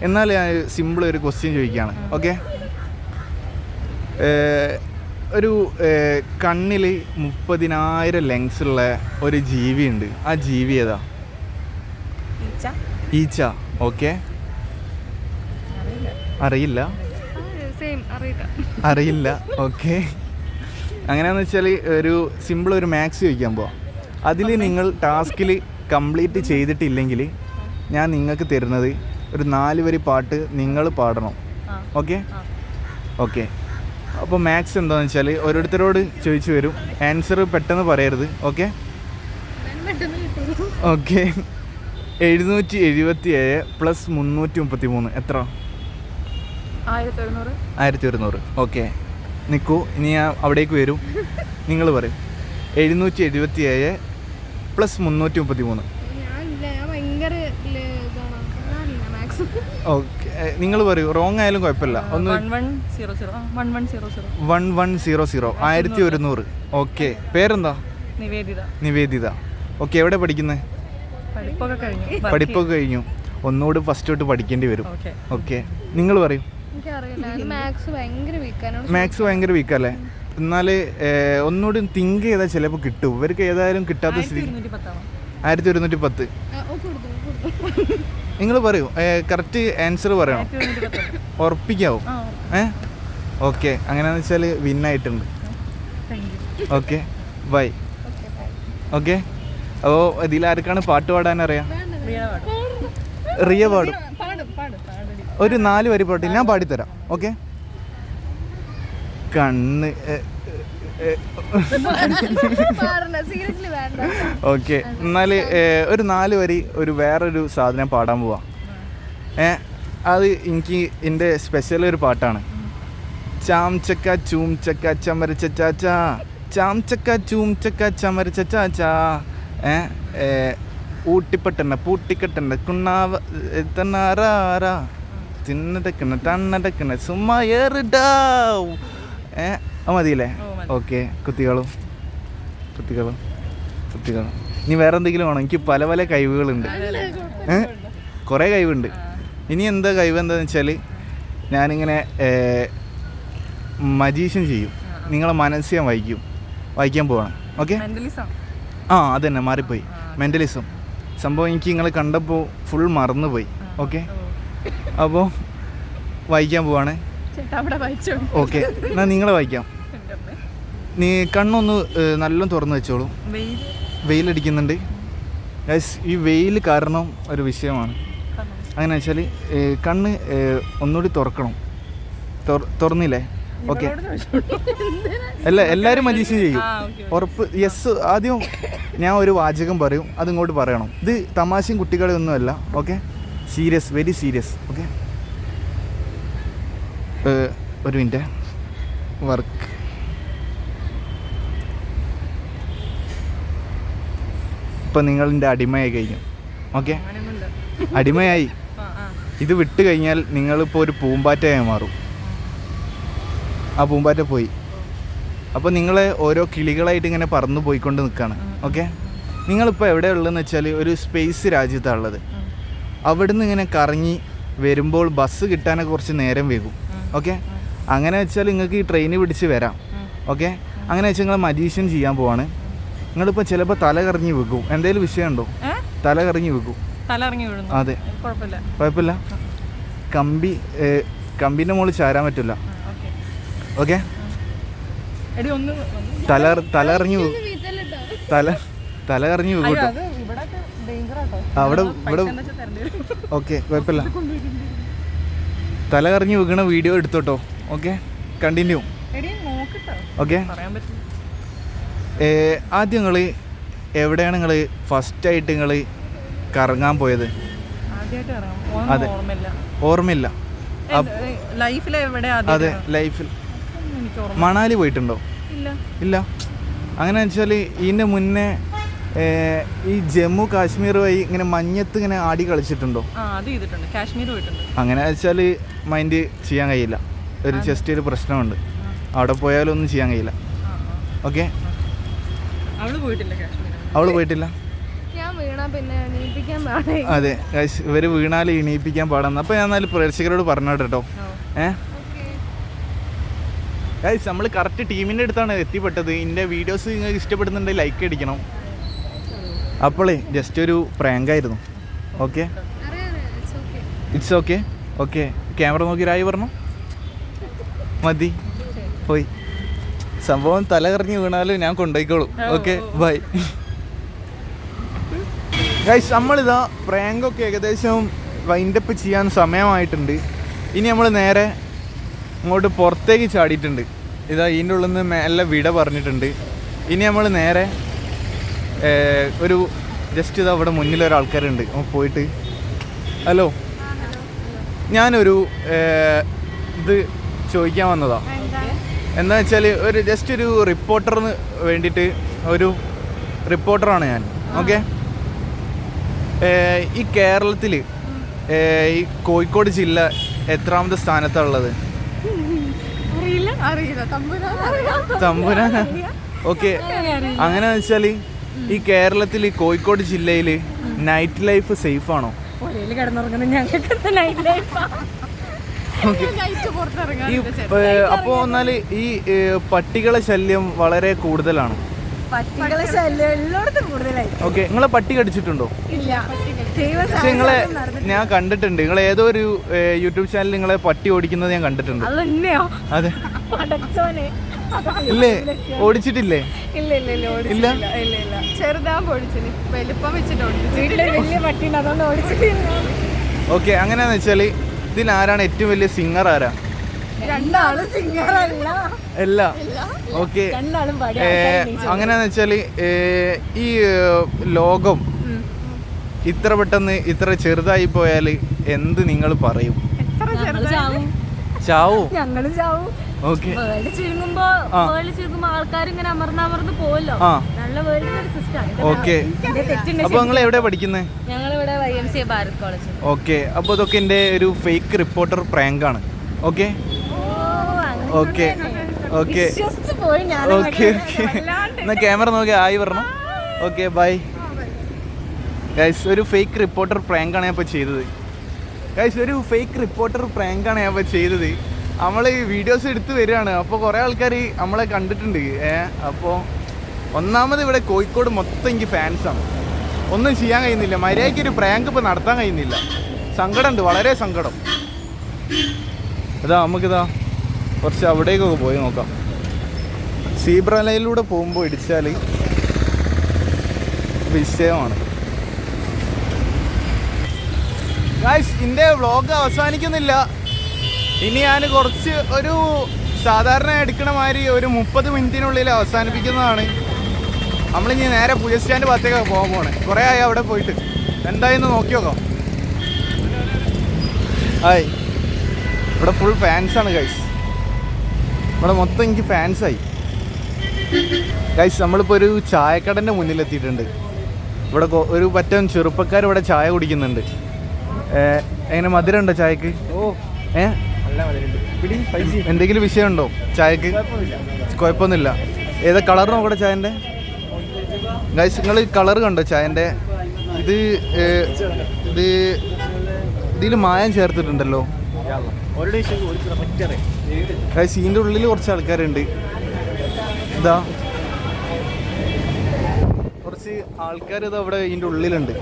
എന്നാൽ ഞാൻ സിമ്പിൾ ഒരു ക്വസ്റ്റ്യൻ ചോദിക്കുകയാണ്. ഓക്കെ, ഒരു കണ്ണിൽ 30,000 ലെൻസ് ഉള്ള ഒരു ജീവിയുണ്ട്. ആ ജീവി ഏതാ? ഈച്ച. ഓക്കെ, അറിയില്ല. ഓക്കെ, അങ്ങനെയാണെന്ന് വെച്ചാൽ ഒരു സിമ്പിൾ ഒരു മാത്സ് ചോദിക്കാൻ പോവാം. അതിൽ നിങ്ങൾ ടാസ്കിൽ കംപ്ലീറ്റ് ചെയ്തിട്ടില്ലെങ്കിൽ ഞാൻ നിങ്ങൾക്ക് തരുന്നത് ഒരു 4 വരി പാട്ട് നിങ്ങൾ പാടണം. Okay, okay. അപ്പോൾ മാത്സ് എന്താണെന്ന് വെച്ചാൽ ഓരോരുത്തരോട് ചോദിച്ചു വരും. ആൻസർ പെട്ടെന്ന് പറയരുത്. Okay, okay. 777 + 333 എത്ര? 1100. ഓക്കെ, നിൽക്കൂ, ഇനി ഞാൻ അവിടേക്ക് വരും. നിങ്ങൾ പറയും 777 + 333. ഓക്കെ, നിങ്ങൾ പറയൂ. റോങ് ആയാലും കുഴപ്പമില്ല. 1100. 1100. ഓക്കെ, പേരെന്താ? നിവേദിത. ഓക്കെ, എവിടെ പഠിക്കുന്നത്? പഠിപ്പൊക്കെ കഴിഞ്ഞു. ഒന്നുകൂടി ഫസ്റ്റ് തൊട്ട് പഠിക്കേണ്ടി വരും. ഓക്കെ, നിങ്ങൾ പറയും. മാത്സ് ഭയങ്കര വീക്കല്ലേ? എന്നാൽ ഒന്നുകൂടി തിങ്ക് ചെയ്താൽ ചിലപ്പോൾ കിട്ടും. ഇവർക്ക് ഏതായാലും കിട്ടാത്ത സ്ഥിതി. 1110. നിങ്ങൾ പറയൂ, കറക്റ്റ് ആൻസർ പറയണം. ഉറപ്പിക്കാവോ? ഓക്കെ, അങ്ങനെയാണെന്ന് വെച്ചാൽ വിന്നായിട്ടുണ്ട്. Okay, bye. ഓക്കെ, അപ്പോൾ ഇതിലാർക്കാണ് പാട്ട് പാടാൻ അറിയാം? റിയ പാടും. ഒരു 4 വരി പാട്ട് ഞാൻ പാടിത്തരാം. ഓക്കെ, കണ്ണ്. ഓക്കെ, എന്നാൽ ഒരു 4 വരി ഒരു വേറൊരു സാധനം പാടാൻ പോവാം. അത് എനിക്ക് എൻ്റെ സ്പെഷ്യൽ ഒരു പാട്ടാണ്. ചാം ചക്ക ചൂം ചക്ക ചമര ചാച്ചാ, ചാം ചക്ക ചൂം ചക്ക ചമര ചാച്ചാ, ഊട്ടിപ്പട്ടണ്ട പൂട്ടിക്കെട്ടണ്ട കുണ്ണാവ തന്നാറാ തിന്നടക്കണ തന്നടക്കണ സുമ്മാ ഏറിടാ. മതിയില്ലേ? ഓക്കെ, കുത്തികളും. ഇനി വേറെ എന്തെങ്കിലും വേണോ? എനിക്ക് പല പല കഴിവുകളുണ്ട്. കുറേ കഴിവുണ്ട്. ഇനി എന്താ കഴിവ് എന്താണെന്ന് വെച്ചാൽ ഞാനിങ്ങനെ മജീഷ്യൻ ചെയ്യും. നിങ്ങളെ മനസ്സ് ഞാൻ വായിക്കാൻ പോവാണ്. ഓക്കെ, അതന്നെ മാറിപ്പോയി. മെൻ്റലിസം സംഭവം എനിക്ക് നിങ്ങൾ കണ്ടപ്പോൾ ഫുൾ മറന്നുപോയി. ഓക്കെ, അപ്പോൾ വായിക്കാൻ പോവാണ്. ഓക്കെ, എന്നാൽ നിങ്ങൾ വായിക്കാം. നീ കണ്ണൊന്ന് നല്ലോണം തുറന്ന് വെച്ചോളൂ. വെയിലടിക്കുന്നുണ്ട്. ഈ വെയിൽ കാരണം ഒരു വിഷയമാണ്. അങ്ങനെ വെച്ചാൽ കണ്ണ് ഒന്നുകൂടി തുറക്കണം. തുറന്നില്ലേ? ഓക്കെ, എല്ലാവരും മജീഷ്യൻ ചെയ്യും. ഉറപ്പ്? യെസ്. ആദ്യം ഞാൻ ഒരു വാചകം പറയും, അതിങ്ങോട്ട് പറയണം. ഇത് തമാശയും കുട്ടികളെ ഒന്നുമല്ല. Okay, serious, very serious. Okay, ഒരു മിനിറ്റ്. വർക്ക് ഇപ്പം നിങ്ങളിൻ്റെ അടിമയായി കഴിഞ്ഞു. ഓക്കെ, അടിമയായി. ഇത് വിട്ട് കഴിഞ്ഞാൽ നിങ്ങളിപ്പോൾ ഒരു പൂമ്പാറ്റയായി മാറും. ആ പൂമ്പാറ്റ പോയി. അപ്പോൾ നിങ്ങൾ ഓരോ കിളികളായിട്ട് ഇങ്ങനെ പറന്നു പോയിക്കൊണ്ട് നിൽക്കുകയാണ്. ഓക്കെ, നിങ്ങളിപ്പോൾ എവിടെയുള്ളതെന്ന് വെച്ചാൽ ഒരു സ്പേസ് രാജ്യത്താണ് ഉള്ളത്. അവിടുന്ന് ഇങ്ങനെ കറങ്ങി വരുമ്പോൾ ബസ് കിട്ടാനൊക്കെ കുറച്ച് നേരം വൈകും. ഓക്കെ, അങ്ങനെ വെച്ചാൽ നിങ്ങൾക്ക് ഈ ട്രെയിന് പിടിച്ച് വരാം. ഓക്കെ, അങ്ങനെ വെച്ചാൽ നിങ്ങൾ മജീഷ്യൻ ചെയ്യാൻ പോവാണ്. നിങ്ങളിപ്പോൾ ചിലപ്പോൾ തല കറങ്ങി വെക്കും. എന്തെങ്കിലും വിഷയമുണ്ടോ? തല കറങ്ങി വെക്കും. അതെ, കുഴപ്പമില്ല. കമ്പിൻ്റെ മുകളിൽ ചാരാൻ പറ്റില്ല. ഓക്കെ, തല കറങ്ങി വെക്കും. തല കറങ്ങി വെക്കും കേട്ടോ. അവിടെ ഇവിടെ ഓക്കെ, കുഴപ്പമില്ല. തല കറങ്ങി വെക്കണ വീഡിയോ എടുത്തോട്ടോ. Okay, continue. ഓക്കെ, ആദ്യം നിങ്ങൾ എവിടെയാണ് നിങ്ങൾ ഫസ്റ്റായിട്ട് നിങ്ങൾ കറങ്ങാൻ പോയത്? അതെ, ഓർമ്മയില്ല. അതെ, ലൈഫിൽ മണാലി പോയിട്ടുണ്ടോ? ഇല്ല. അങ്ങനെ വെച്ചാൽ ഇതിൻ്റെ മുന്നേ ഈ ജമ്മു കാശ്മീർ വഴി ഇങ്ങനെ മഞ്ഞത്ത് ഇങ്ങനെ ആടി കളിച്ചിട്ടുണ്ടോ? അങ്ങനെ വെച്ചാൽ മൈൻഡ് ചെയ്യാൻ കഴിയില്ല. ഒരു ജസ്റ്റ് ഒരു പ്രശ്നമുണ്ട്. അവിടെ പോയാലും ഒന്നും ചെയ്യാൻ കഴിയില്ല. ഓക്കെ, അവള് പോയിട്ടില്ല. അതെ, ഇവർ വീണാൽ എണീപ്പിക്കാൻ പാടുന്നു. അപ്പോൾ ഞാൻ എന്നാലും പ്രേക്ഷകരോട് പറഞ്ഞോട്ടെ കേട്ടോ. ഗൈസ്, നമ്മൾ കറക്റ്റ് ടീമിൻ്റെ അടുത്താണ് എത്തിപ്പെട്ടത്. ഇതിൻ്റെ വീഡിയോസ് നിങ്ങൾക്ക് ഇഷ്ടപ്പെടുന്നുണ്ടെങ്കിൽ ലൈക്ക് അടിക്കണം. അപ്പോളേ ജസ്റ്റ് ഒരു പ്രാങ്കായിരുന്നു. Okay, it's okay. Okay, camera നോക്കി രായി പറഞ്ഞു മതി. പോയി. സംഭവം തല കറങ്ങി വീണാലും ഞാൻ കൊണ്ടുപോയിക്കോളും. Okay, bye. ഗൈസ്, നമ്മളിതാ പ്രാങ്കൊക്കെ ഏകദേശം വൈൻഡപ്പ് ചെയ്യാൻ സമയമായിട്ടുണ്ട്. ഇനി നമ്മൾ നേരെ ഇങ്ങോട്ട് പുറത്തേക്ക് ചാടിയിട്ടുണ്ട്. ഇതാ ഇതിൻ്റെ ഉള്ളിൽ നിന്ന് മേലെ വിട പറഞ്ഞിട്ടുണ്ട്. ഇനി നമ്മൾ നേരെ ഒരു ജസ്റ്റ് ഇതാ അവിടെ മുന്നിലൊരാൾക്കാരുണ്ട്. പോയിട്ട് ഹലോ, ഞാനൊരു ഇത് ചോദിക്കാൻ വന്നതാ. എന്താ വെച്ചാൽ ഒരു ജസ്റ്റ് ഒരു റിപ്പോർട്ടറിന് വേണ്ടിയിട്ട്, ഒരു റിപ്പോർട്ടറാണ് ഞാൻ. ഓക്കെ, ഈ കേരളത്തിൽ ഈ കോഴിക്കോട് ജില്ല എത്രാമത്തെ സ്ഥാനത്താണ് ഉള്ളത്? തമ്പുരാൻ. ഓക്കെ, അങ്ങനെ വെച്ചാൽ ഈ കേരളത്തിൽ കോഴിക്കോട് ജില്ലയിൽ നൈറ്റ് ലൈഫ് സേഫ് ആണോ? അപ്പോൾ എന്നാൽ ഈ പട്ടികളെ ശല്യം വളരെ കൂടുതലാണ്. ഓക്കെ, നിങ്ങളെ പട്ടി കടിച്ചിട്ടുണ്ടോ? പക്ഷെ നിങ്ങളെ ഞാൻ കണ്ടിട്ടുണ്ട്. നിങ്ങൾ ഏതോ ഒരു യൂട്യൂബ് ചാനലിൽ നിങ്ങളെ പട്ടി ഓടിക്കുന്നത് ഞാൻ കണ്ടിട്ടുണ്ട്. അതെ, ഇല്ലേ? ഓടിച്ചിട്ടില്ലേ? ഇല്ല. ഓക്കെ, അങ്ങനെയാന്ന് വെച്ചാൽ ഇതിൽ ആരാണ് ഏറ്റവും വലിയ സിംഗർ? ആരാ? അല്ല. ഓക്കെ, അങ്ങനെയാന്ന് വെച്ചാൽ ഈ ലോകം ഇത്ര പെട്ടെന്ന് ഇത്ര ചെറുതായി പോയാൽ എന്ത് നിങ്ങൾ പറയും? ചാവൂ. Okay, okay. അപ്പൊ നിങ്ങൾ എവിടെ പഠിക്കുന്നത്? ഓക്കെ, അപ്പൊ ഇതൊക്കെ എന്റെ ഒരു ഫേക്ക് റിപ്പോർട്ടർ പ്രാങ്ക് ആണ്. Okay, okay, okay, okay. എന്നാ ക്യാമറ നോക്കി ആയി പറഞ്ഞു. Okay, bye. ഗൈസ്, ഒരു ഫേക്ക് റിപ്പോർട്ടർ പ്രാങ്കാണ് ഞാൻ ഇപ്പോൾ ചെയ്തത്. ഗൈസ്, ഒരു ഫേക്ക് റിപ്പോർട്ടർ പ്രാങ്കാണ് ഞാൻ ഇപ്പോൾ ചെയ്തത്. നമ്മൾ ഈ വീഡിയോസ് എടുത്ത് വരികയാണ്. അപ്പോൾ കുറേ ആൾക്കാർ നമ്മളെ കണ്ടിട്ടുണ്ട്. അപ്പോൾ ഒന്നാമത് ഇവിടെ കോഴിക്കോട് മൊത്തം എനിക്ക് ഫാൻസാണ്. ഒന്നും ചെയ്യാൻ കഴിയുന്നില്ല. മര്യാദയ്ക്ക് ഒരു പ്രാങ്ക് ഇപ്പോൾ നടത്താൻ കഴിയുന്നില്ല. സങ്കടമുണ്ട്, വളരെ സങ്കടം. ഇതാ നമുക്കിതാ കുറച്ച് അവിടേക്കൊക്കെ പോയി നോക്കാം. സീബ്ര ലൈനിലൂടെ പോകുമ്പോൾ ഇടിച്ചാൽ വിഷയമാണ്. ഗൈസ്, ഇതിൻ്റെ വ്ളോഗ് അവസാനിക്കുന്നില്ല. ഇനി ഞാൻ കുറച്ച് ഒരു സാധാരണ എടുക്കണ മാതിരി ഒരു 30 മിനിറ്റിനുള്ളിൽ അവസാനിപ്പിക്കുന്നതാണ്. നമ്മളിനി നേരെ പുതിയ സ്റ്റാൻഡ് ഭാഗത്തേക്കൊക്കെ പോകാൻ പോകണേ. കുറേ ആയി അവിടെ പോയിട്ട്. എന്തായെന്ന് നോക്കി നോക്കാം. ഹായ്. ഇവിടെ ഫുൾ ഫാൻസാണ് ഗൈസ്. ഇവിടെ മൊത്തം എനിക്ക് ഫാൻസായി ഗൈസ്. നമ്മളിപ്പോൾ ഒരു ചായക്കടൻ്റെ മുന്നിലെത്തിയിട്ടുണ്ട്. ഇവിടെ ഒരു പറ്റം ചെറുപ്പക്കാർ ഇവിടെ ചായ കുടിക്കുന്നുണ്ട്. എങ്ങനെ മധുരം ഉണ്ടോ ചായക്ക്? എന്തെങ്കിലും വിഷയമുണ്ടോ ചായക്ക്? കുഴപ്പമൊന്നുമില്ല. ഏതാ കളർ നോക്കട്ടെ ചായൻ്റെ ഗൈസ്. നിങ്ങൾ കളർ കണ്ടോ ചായൻ്റെ? ഇതിൽ മായം ചേർത്തിട്ടുണ്ടല്ലോ ഗൈസ്. ഇതിൻ്റെ ഉള്ളിൽ കുറച്ച് ആൾക്കാരുണ്ട്. ഇതാ കുറച്ച് ആൾക്കാർ ഇതാ ഇവിടെ ഇതിൻ്റെ ഉള്ളിലുണ്ട്.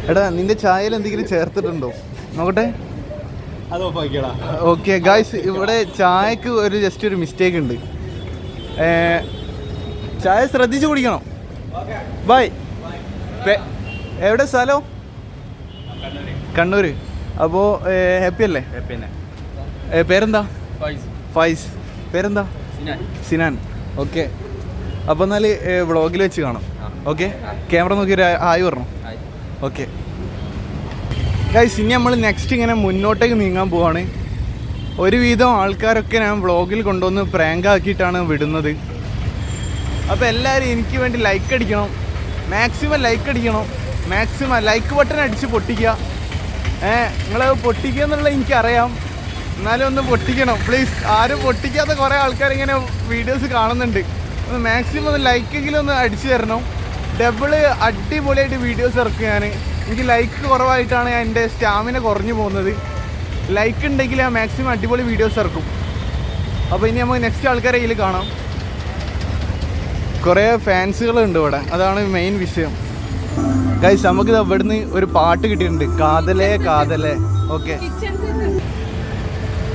എടാ നിന്റെ ചായയിൽ എന്തെങ്കിലും ചേർത്തിട്ടുണ്ടോ നോക്കട്ടെ. ഓക്കെ ഗൈസ്, ഇവിടെ ചായക്ക് ജസ്റ്റ് ഒരു മിസ്റ്റേക്ക് ഉണ്ട്. ചായ ശ്രദ്ധിച്ച് കുടിക്കണം. ബൈ. എവിടെ സ്ഥലം? കണ്ണൂർ. അപ്പോൾ ഹാപ്പി അല്ലേ? പേരെന്താ? ഫൈസ്. പേരെന്താ? സിനാൻ. ഓക്കെ. അപ്പോൾ എന്നാൽ വ്ളോഗിൽ വെച്ച് കാണാം. ഓക്കെ. ക്യാമറ നോക്കി ആയി പറഞ്ഞു. ഓക്കെ ഗൈസ്, ഇനി നമ്മൾ നെക്സ്റ്റ് ഇങ്ങനെ മുന്നോട്ടേക്ക് നീങ്ങാൻ പോവാണ്. ഒരുവിധം ആൾക്കാരൊക്കെ ഞാൻ വ്ളോഗിൽ കൊണ്ടുവന്ന് പ്രാങ്ക് ആക്കിയിട്ടാണ് വിടുന്നത്. അപ്പോൾ എല്ലാവരും എനിക്ക് വേണ്ടി ലൈക്ക് അടിക്കണം. മാക്സിമം ലൈക്ക് അടിക്കണം. മാക്സിമം ലൈക്ക് ബട്ടൺ അടിച്ച് പൊട്ടിക്കുക. നിങ്ങൾ പൊട്ടിക്കുക എന്നുള്ളത് എനിക്കറിയാം, എന്നാലും ഒന്ന് പൊട്ടിക്കണം പ്ലീസ്. ആരും പൊട്ടിക്കാത്ത കുറേ ആൾക്കാരിങ്ങനെ വീഡിയോസ് കാണുന്നുണ്ട്. ഒന്ന് മാക്സിമം ഒന്ന് ലൈക്കെങ്കിലും ഒന്ന് അടിച്ചു തരണം. ഡബിള് അടിപൊളിയായിട്ട് വീഡിയോസ് ഇറക്കും ഞാൻ. എനിക്ക് ലൈക്ക് കുറവായിട്ടാണ് എൻ്റെ സ്റ്റാമിന കുറഞ്ഞു പോകുന്നത്. ലൈക്ക് ഉണ്ടെങ്കിൽ ഞാൻ മാക്സിമം അടിപൊളി വീഡിയോസ് ഇറക്കും. അപ്പോൾ ഇനി നമുക്ക് നെക്സ്റ്റ് ആൾക്കാരെ കയ്യിൽ കാണാം. കുറേ ഫാൻസുകളുണ്ട് ഇവിടെ, അതാണ് മെയിൻ വിഷയം ഗൈസ്. നമുക്ക് ഇവിടുന്ന് ഒരു പാട്ട് കിട്ടിയിട്ടുണ്ട്, കാതലേ കാതലേ. ഓക്കെ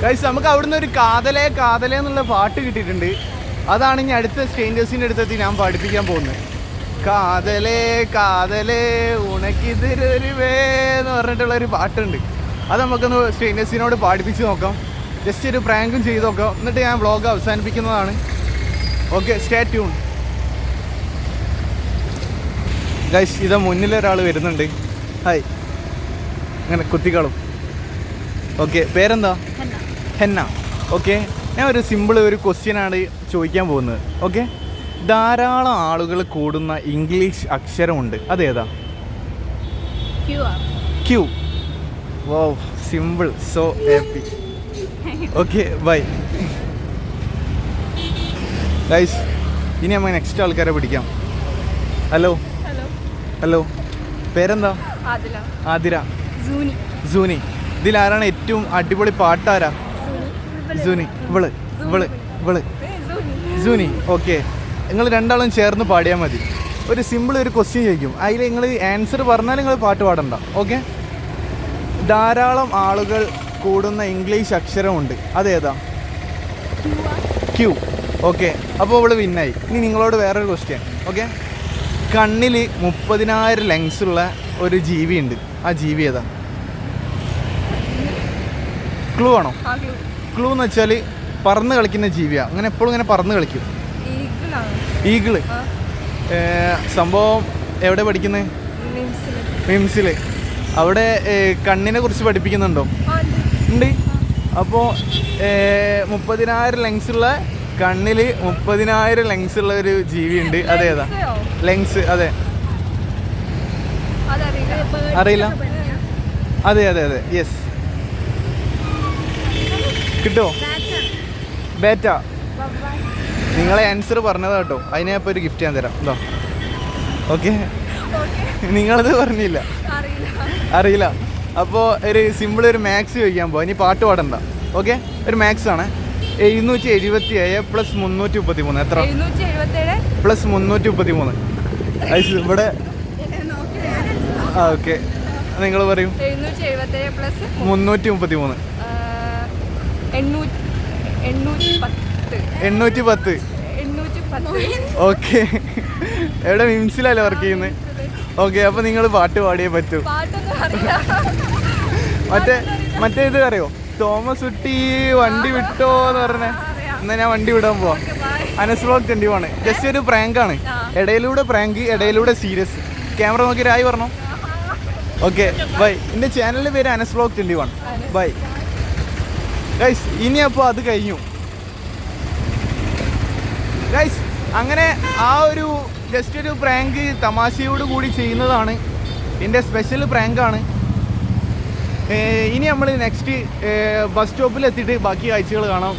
ഗൈസ്, നമുക്ക് അവിടുന്ന് ഒരു കാതലേ കാതലേ എന്നുള്ള പാട്ട് കിട്ടിയിട്ടുണ്ട്. അതാണ് ഇനി അടുത്ത സ്ട്രേഞ്ചേഴ്സിൻ്റെ അടുത്തെത്തി ഞാൻ പഠിപ്പിക്കാൻ പോകുന്നത്. കാതലേ കാതലേ ഉണക്കിതിരൊരുവേ എന്ന് പറഞ്ഞിട്ടുള്ളൊരു പാട്ടുണ്ട്. അത് നമുക്കൊന്ന് സ്ട്രേഞ്ചേഴ്സിനോട് പാടിപ്പിച്ച് നോക്കാം. ജസ്റ്റ് ഒരു പ്രാങ്കും ചെയ്ത് നോക്കാം, എന്നിട്ട് ഞാൻ വ്ളോഗ് അവസാനിപ്പിക്കുന്നതാണ്. Okay, stay tune guys. ഇതാ മുന്നിലൊരാൾ വരുന്നുണ്ട്. ഹായ്. അങ്ങനെ കുത്തിക്കാളും. ഓക്കെ, പേരെന്താ? ഹെന്ന. ഓക്കെ, ഞാൻ ഒരു സിമ്പിൾ ഒരു ക്വസ്റ്റ്യനാണ് ചോദിക്കാൻ പോകുന്നത്. ഓക്കെ, ധാരാളം ആളുകൾ കൂടുന്ന ഇംഗ്ലീഷ് അക്ഷരമുണ്ട്, അതേതാ? Q. Wow, simple, so happy. Okay, bye guys. ഇനി നമ്മൾ നെക്സ്റ്റ് ആൾക്കാരെ പിടിക്കാം. ഹലോ ഹലോ, പേരെന്താ? ആതിര. സൂനി. ഇതിലാരാണ് ഏറ്റവും അടിപൊളി പാട്ടാരാ? സൂനി. ഇവള് സൂനി. ഓക്കെ, നിങ്ങൾ രണ്ടാളും ചേർന്ന് പാടിയാൽ മതി. ഒരു സിമ്പിൾ ഒരു ക്വസ്റ്റ്യൻ ചോദിക്കും, അതിൽ നിങ്ങൾ ആൻസർ പറഞ്ഞാൽ നിങ്ങൾ പാട്ട് പാടണ്ട. ഓക്കെ, ധാരാളം ആളുകൾ കൂടുന്ന ഇംഗ്ലീഷ് അക്ഷരമുണ്ട്, അതേതാ? ക്യൂ. ഓക്കെ, അപ്പോൾ അവൾ വിന്നായി. ഇനി നിങ്ങളോട് വേറൊരു ക്വസ്റ്റ്യൻ. ഓക്കെ, കണ്ണിൽ 30,000 ലെൻസുള്ള ഒരു ജീവിയുണ്ട്, ആ ജീവി ഏതാ? ക്ലൂ ആണോ? ക്ലൂ എന്ന് വെച്ചാൽ പറന്ന് കളിക്കുന്ന ജീവിയാണ്. അങ്ങനെ എപ്പോഴും ഇങ്ങനെ പറന്ന് കളിക്കും. ഈഗിള്. സംഭവം എവിടെ പഠിക്കുന്നത്? മിംസിൽ. അവിടെ കണ്ണിനെ കുറിച്ച് പഠിപ്പിക്കുന്നുണ്ടോ? ഉണ്ട്. അപ്പോൾ 30,000 ലെൻസുള്ള, കണ്ണിൽ 30,000 ലെൻസുള്ള ഒരു ജീവിയുണ്ട്, അതേതാ? ലെൻസ്. അതെ, അറിയില്ല? അതെ, യെസ്. കിട്ടുമോ? ബേറ്റ. നിങ്ങളെ ആൻസർ പറഞ്ഞതാ കേട്ടോ, അതിനെ അപ്പോൾ ഒരു ഗിഫ്റ്റ് ഞാൻ തരാം. എന്തോ? ഓക്കെ, നിങ്ങളത് പറഞ്ഞില്ല, അറിയില്ല. അപ്പോൾ ഒരു സിമ്പിൾ ഒരു മാത്സ് ചോദിക്കാൻ പോവാം. ഇനി പാട്ട് പാടണ്ട. ഓക്കെ, ഒരു മാത്സ് ആണ്. 777 + 333 എത്ര? 777 + 333. ഇവിടെ ഓക്കെ, നിങ്ങൾ പറയൂ. 777 + 333. 810. ഓക്കെ, എവിടെ? മിംസിലല്ലേ വർക്ക് ചെയ്യുന്നത്? ഓക്കെ, അപ്പോൾ നിങ്ങൾ പാട്ട് പാടിയേ പറ്റൂ. മറ്റേ ഇത് അറിയോ? തോമസ് കുട്ടി വണ്ടി വിട്ടോ എന്ന് പറഞ്ഞേ. എന്നാൽ ഞാൻ വണ്ടി വിടാൻ പോവാം. അനസ് വ്ളോഗ് 21. ജസ്റ്റ് ഒരു പ്രാങ്കാണ്. ഇടയിലൂടെ പ്രാങ്ക്, ഇടയിലൂടെ സീരിയസ്. ക്യാമറ നോക്കി രായി പറഞ്ഞോ. Okay bye. എൻ്റെ ചാനലിൻ്റെ പേര് അനസ് വ്ലോഗ് 21. Bye guys. ഇനി അപ്പോൾ അത് കഴിഞ്ഞു ഗൈസ്. അങ്ങനെ ആ ഒരു ജസ്റ്റ് ഒരു പ്രാങ്ക് തമാശയോട് കൂടി ചെയ്യുന്നതാണ്. എൻ്റെ സ്പെഷ്യൽ പ്രാങ്കാണ്. ഇനി നമ്മൾ നെക്സ്റ്റ് ബസ് സ്റ്റോപ്പിൽ എത്തിയിട്ട് ബാക്കി കാഴ്ചകൾ കാണാം.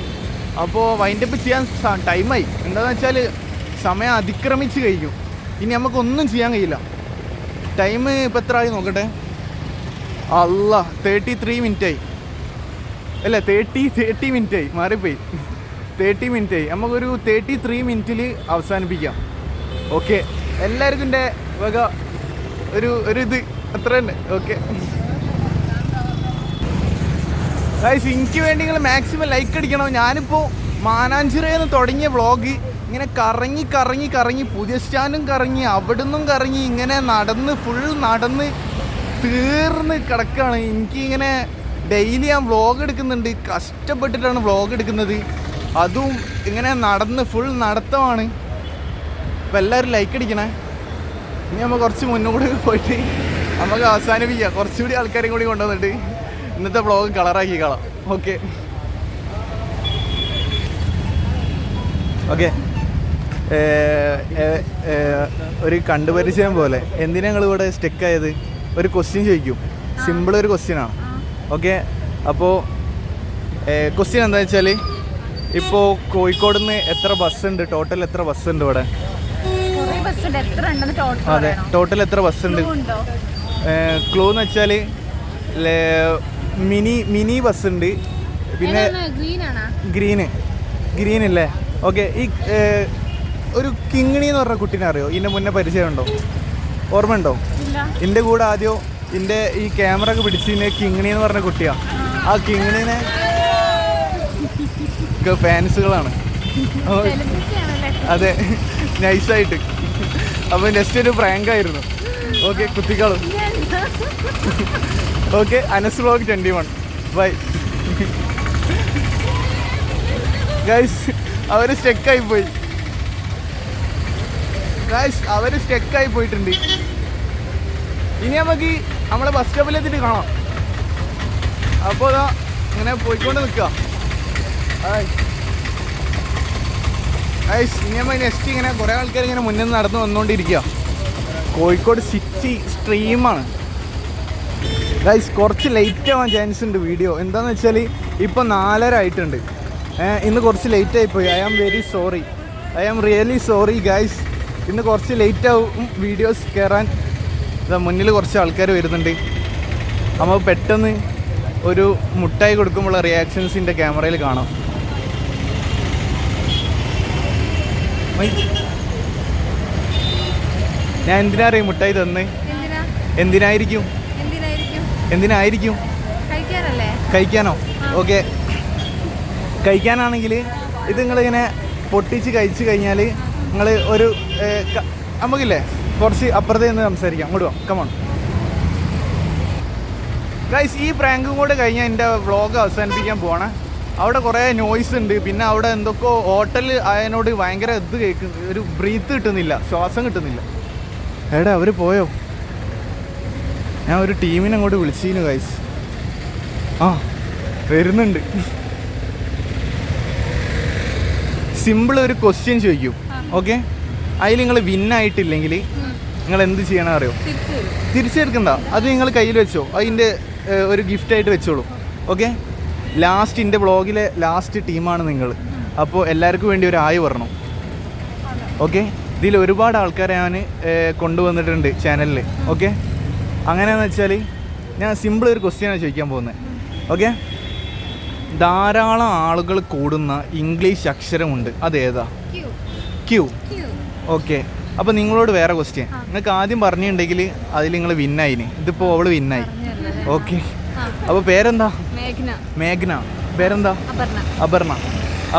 അപ്പോൾ വൈൻഡപ്പ് ചെയ്യാൻ ടൈമായി. എന്താണെന്ന് വെച്ചാൽ സമയം അതിക്രമിച്ച് കഴിഞ്ഞു. ഇനി നമുക്കൊന്നും ചെയ്യാൻ കഴിയില്ല. ടൈം ഇപ്പം എത്ര ആയി നോക്കട്ടെ. അല്ല 33 മിനിറ്റായി. അല്ല 30 മിനിറ്റായി, മാറിപ്പോയി. 30 മിനിറ്റായി. നമുക്കൊരു 33 മിനിറ്റിൽ അവസാനിപ്പിക്കാം. ഓക്കെ, എല്ലാവർക്കും എൻ്റെ വക ഒരു അത്ര തന്നെ. ഓക്കെ ഗൈസ്, എനിക്ക് വേണ്ടി നിങ്ങൾ മാക്സിമം ലൈക്ക് അടിക്കണം. ഞാനിപ്പോൾ മാനാഞ്ചിറയിൽ നിന്ന് തുടങ്ങിയ വ്ളോഗ് ഇങ്ങനെ കറങ്ങി പുതിയ സ്റ്റാൻഡും കറങ്ങി അവിടുന്നും കറങ്ങി ഇങ്ങനെ ഫുൾ നടന്ന് തീർന്ന് കിടക്കുകയാണ്. എനിക്കിങ്ങനെ ഡെയിലി ഞാൻ വ്ളോഗ് എടുക്കുന്നുണ്ട്. കഷ്ടപ്പെട്ടിട്ടാണ് വ്ളോഗ് എടുക്കുന്നത്. അതും ഇങ്ങനെ ഫുൾ നടത്തമാണ്. അപ്പോൾ എല്ലാവരും ലൈക്ക് അടിക്കണേ. ഇനി നമ്മൾ കുറച്ച് മുന്നോട്ട് പോയിട്ട് നമുക്ക് അവസാനിപ്പിക്കാം. കുറച്ചുകൂടി ആൾക്കാരെയും കൂടി കൊണ്ടുവന്നിട്ട് ഇന്നത്തെ വ്ളോഗ് കളറാക്കി കളാം. Okay okay. ഒരു കണ്ടുപരിചയം പോലെ എന്തിനാ നിങ്ങൾ ഇവിടെ സ്റ്റക്ക് ആയത്? ഒരു ക്വസ്റ്റ്യൻ ചോദിക്കും. സിമ്പിൾ ഒരു ക്വസ്റ്റ്യനാണ്. ഓക്കെ, അപ്പോൾ ക്വസ്റ്റ്യൻ എന്താണെന്ന് വെച്ചാൽ, ഇപ്പോൾ കോഴിക്കോട് നിന്ന് എത്ര ബസ്സുണ്ട്? ടോട്ടൽ എത്ര ബസ്സുണ്ട് ഇവിടെ? അതെ, ടോട്ടൽ എത്ര ബസ്സുണ്ട്? ക്ലൂ എന്ന് വെച്ചാൽ മിനി ബസ്സുണ്ട്. പിന്നെ ഗ്രീൻ അല്ലേ? ഓക്കെ. ഈ ഒരു കിങ്ങിണി എന്ന് പറഞ്ഞ കുട്ടീനെ അറിയോ? ഇതിൻ്റെ മുന്നേ പരിചയമുണ്ടോ? ഓർമ്മയുണ്ടോ? എൻ്റെ കൂടെ ആദ്യം എൻ്റെ ഈ ക്യാമറ ഒക്കെ പിടിച്ചതിന് കിങ്ങിണി എന്ന് പറഞ്ഞ കുട്ടിയാണ്. ആ കിങ്ങിണീനെ ഫാൻസുകളാണ്. അതെ, നൈസായിട്ട്. അപ്പോൾ നെക്സ്റ്റ് ഒരു പ്രാങ്കായിരുന്നു. ഓക്കെ, കുത്തിക്കാളും. Okay, Anas vlog 21. Bye guys. അവർ സ്റ്റക്കായി പോയിട്ടുണ്ട്. ഇനി നമുക്ക് നമ്മളെ ബസ് സ്റ്റോപ്പിലെത്തിയിട്ട് കാണാം. അപ്പോൾ അതാ ഇങ്ങനെ പോയിക്കൊണ്ട് നിൽക്കുക. ഗൈസ്, ഇനി നമ്മൾ നെക്സ്റ്റ് ഇങ്ങനെ കുറേ ആൾക്കാർ ഇങ്ങനെ മുന്നിൽ നിന്ന് നടന്നു വന്നുകൊണ്ടിരിക്കുക. കോഴിക്കോട് സിറ്റി സ്ട്രീമാണ് ഗൈസ്. കുറച്ച് ലേറ്റ് ആവാൻ ചാൻസ് ഉണ്ട് വീഡിയോ. എന്താണെന്ന് വെച്ചാൽ ഇപ്പോൾ 4:30 ആയിട്ടുണ്ട്. ഇന്ന് കുറച്ച് ലേറ്റ് ആയിപ്പോയി. I am really sorry guys. ഇന്ന് കുറച്ച് ലേറ്റ് ആവും വീഡിയോസ് കയറാൻ. മുന്നിൽ കുറച്ച് ആൾക്കാർ വരുന്നുണ്ട്. നമ്മൾ പെട്ടെന്ന് ഒരു മുട്ടായി കൊടുക്കുമ്പോഴുള്ള റിയാക്ഷൻസിൻ്റെ ക്യാമറയിൽ കാണാം. ഞാൻ എന്തിനാറിയും മുട്ടായി തന്ന്? എന്തിനായിരിക്കും? കഴിക്കാനോ? ഓക്കെ, കഴിക്കാനാണെങ്കിൽ ഇത് നിങ്ങളിങ്ങനെ പൊട്ടിച്ച് കഴിച്ച് കഴിഞ്ഞാൽ നിങ്ങൾ ഒരു നമുക്കില്ലേ കുറച്ച് അപ്പുറത്ത് നിന്ന് സംസാരിക്കാം. അങ്ങോട്ട് പോകാം. Come on guys. ഈ പ്രാങ്കും കൂടെ കഴിഞ്ഞാൽ എൻ്റെ വ്ളോഗ് അവസാനിപ്പിക്കാൻ പോവാണ്. അവിടെ കുറേ നോയ്സ് ഉണ്ട്. പിന്നെ അവിടെ എന്തൊക്കെയോ ഹോട്ടൽ ആയതിനോട് ഭയങ്കര ഒരു ബ്രീത്ത് കിട്ടുന്നില്ല, ശ്വാസം കിട്ടുന്നില്ല. എടാ, അവർ പോയോ? ഞാൻ ഒരു ടീമിനെ അങ്ങോട്ട് വിളിച്ചിരുന്നു ഗൈസ്. വരുന്നുണ്ട്. സിമ്പിൾ ഒരു ക്വസ്റ്റ്യൻ ചോദിക്കും. ഓക്കെ, അതിൽ നിങ്ങൾ വിന്നായിട്ടില്ലെങ്കിൽ നിങ്ങൾ എന്ത് ചെയ്യണം അറിയോ? തിരിച്ചെടുക്കണ്ട. അത് നിങ്ങൾ കയ്യിൽ വെച്ചോ. അതിൻ്റെ ഒരു ഗിഫ്റ്റായിട്ട് വെച്ചോളൂ. ഓക്കെ, എൻ്റെ വ്ളോഗിലെ ലാസ്റ്റ് ടീമാണ് നിങ്ങൾ. അപ്പോൾ എല്ലാവർക്കും വേണ്ടി ഒരു ആയി വരണം. ഓക്കെ, ഇതിൽ ഒരുപാട് ആൾക്കാരെ ഞാൻ കൊണ്ടുവന്നിട്ടുണ്ട് ചാനലിൽ. ഓക്കെ, അങ്ങനെയാണെന്ന് വെച്ചാൽ ഞാൻ സിമ്പിൾ ഒരു ക്വസ്റ്റ്യനാണ് ചോദിക്കാൻ പോകുന്നത്. ഓക്കെ, ധാരാളം ആളുകൾ കൂടുന്ന ഇംഗ്ലീഷ് അക്ഷരമുണ്ട്. അതേതാ? ക്യൂ. ഓക്കെ, അപ്പോൾ നിങ്ങളോട് വേറെ ക്വസ്റ്റ്യൻ. നിങ്ങൾക്ക് ആദ്യം പറഞ്ഞിട്ടുണ്ടെങ്കിൽ അതിൽ നിങ്ങൾ വിന്നായിന്. ഇതിപ്പോൾ അവൾ വിന്നായി. ഓക്കെ, അപ്പോൾ പേരെന്താ? മേഘ്ന. പേരെന്താ?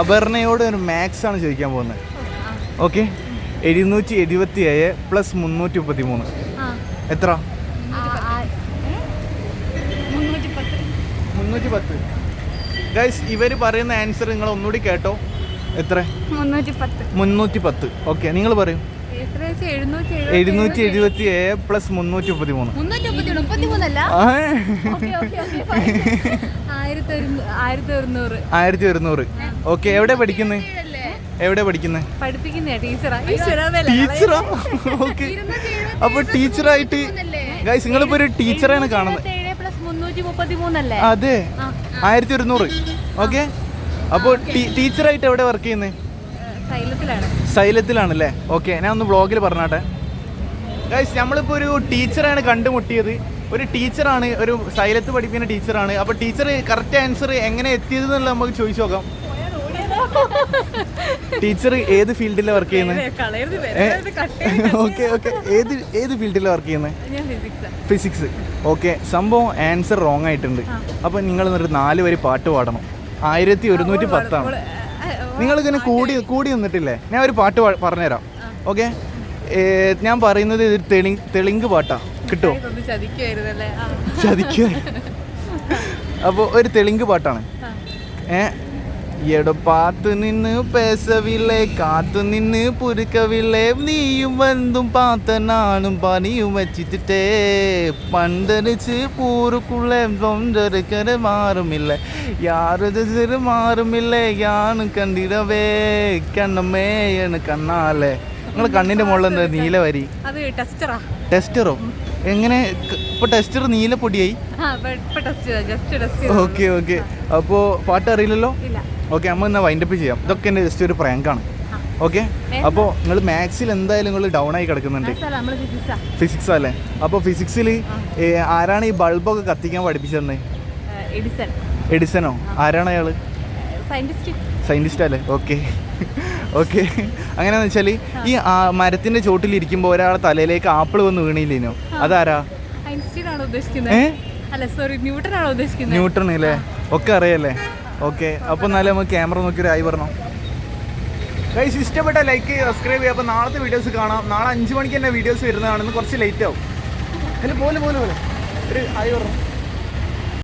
അപർണയോട് ഒരു മാത്സ് ആണ് ചോദിക്കാൻ പോകുന്നത്. ഓക്കെ, 777 + 333 എത്ര? 310. ഗൈസ്, ഇവർ പറയുന്ന ആൻസർ നിങ്ങൾ ഒന്നുകൂടി കേട്ടോ. എത്ര? 310. ഓക്കെ, നിങ്ങൾ പറയൂ. 777 പ്ലസ് 333. 1100. ഓക്കെ, എവിടെ പഠിക്കുന്നത്? ടീച്ചറാ? ഓക്കെ, അപ്പൊ ടീച്ചറായിട്ട് ഗൈസ് നിങ്ങളിപ്പോ ഒരു ടീച്ചറാണ് കാണുന്നത്. അതെ, 1100. ഓക്കെ, അപ്പൊ ടീച്ചറായിട്ട് എവിടെ വർക്ക് ചെയ്യുന്നത്? സൈലത്തിലാണല്ലേ? ഓക്കെ, ഞാൻ ഒന്ന് വ്ളോഗിൽ പറഞ്ഞാട്ടെ ഗൈസ്. നമ്മളിപ്പോൾ ഒരു ടീച്ചറാണ് കണ്ടുമുട്ടിയത്. ഒരു ടീച്ചറാണ്, ഒരു സൈലത്ത് പഠിപ്പിക്കുന്ന ടീച്ചറാണ്. അപ്പോൾ ടീച്ചർ കറക്റ്റ് ആൻസർ എങ്ങനെ എത്തിയത് എന്നുള്ളത് നമുക്ക് ചോദിച്ചു നോക്കാം. ടീച്ചർ ഏത് ഫീൽഡിലാണ് വർക്ക് ചെയ്യുന്നത്? ഓക്കെ, ഏത് ഫീൽഡിലാണ് വർക്ക് ചെയ്യുന്നത്? ഫിസിക്സ്. ഓക്കെ, സംഭവം ആൻസർ റോങ് ആയിട്ടുണ്ട്. അപ്പോൾ നിങ്ങൾ 4 വരി പാട്ട് പാടണം. 1110 നിങ്ങളിങ്ങനെ കൂടി നിന്നിട്ടില്ലേ? ഞാൻ ഒരു പാട്ട് പറഞ്ഞുതരാം. ഓക്കെ, ഞാൻ പറയുന്നത് ഇത് തെലുങ്ക് പാട്ടാ. കിട്ടുമോ? ചതിക്കുക. അപ്പോൾ ഒരു തെലുങ്ക് പാട്ടാണ്. എടപ്പാത്ത് നിന്ന് പേസവില്ലേ, കാത്തു നിന്ന് പുരുക്കവില്ലേ, നീയും വന്നും പാത്ത നാണും പനിയും വച്ചിട്ടേ, പണ്ടരിച്ച് പൂറുക്കുള്ളേ തൊണ്ടരക്കര മാറുമില്ല, യാതൊരു മാറുമില്ലേ, യാനും കണ്ടിടവേ കണ്ണമ്മേ എന്ന് കണ്ണാലേ. നിങ്ങളെ കണ്ണിന്റെ മുകളിൽ എന്താ നീല വരി? ടെസ്റ്ററോ? എങ്ങനെ ഇപ്പൊ ടെസ്റ്റർ നീല പൊടിയായി? ഓക്കെ, അപ്പോ പാട്ട് അറിയില്ലല്ലോ. ഓക്കെ, നമ്മൾ എന്നാ വൈൻഡപ്പ് ചെയ്യാം. ഇതൊക്കെ എൻ്റെ ജസ്റ്റ് ഒരു പ്രാങ്കാണ്. ഓക്കെ, അപ്പോൾ നിങ്ങൾ മാത്സിൽ എന്തായാലും നിങ്ങൾ ഡൗൺ ആയി കിടക്കുന്നുണ്ട്. ഫിസിക്സ് അല്ലേ? അപ്പോൾ ഫിസിക്സിൽ ആരാണ് ഈ ബൾബൊക്കെ കത്തിക്കാൻ പഠിപ്പിച്ചത്? എഡിസണോ? ആരാണ് അയാൾ? സയന്റിസ്റ്റ് അല്ലേ? ഓക്കെ, അങ്ങനെയാണെന്ന് വെച്ചാൽ ഈ മരത്തിന്റെ ചോട്ടിലിരിക്കുമ്പോൾ ഒരാളെ തലയിലേക്ക് ആപ്പിൾ വന്ന് വീണില്ലേനോ? അതാരാ? ന്യൂട്ടൺ അല്ലേ? ഒക്കെ അറിയാല്ലേ? ഓക്കെ, അപ്പോൾ എന്നാലും നമുക്ക് ക്യാമറ നോക്കി ഒരു ആയി പറഞ്ഞോ. ഗൈസ്, ഇഷ്ടപ്പെട്ട ലൈക്ക് ചെയ്യുക, സബ്സ്ക്രൈബ് ചെയ്യുക. അപ്പോൾ നാളത്തെ വീഡിയോസ് കാണാം. നാളെ 5 മണിക്ക് തന്നെ വീഡിയോസ് വരുന്നതാണെന്ന്. കുറച്ച് ലേറ്റ് ആവും. അതിൽ പോലെ ഒരു ആയി പറഞ്ഞു.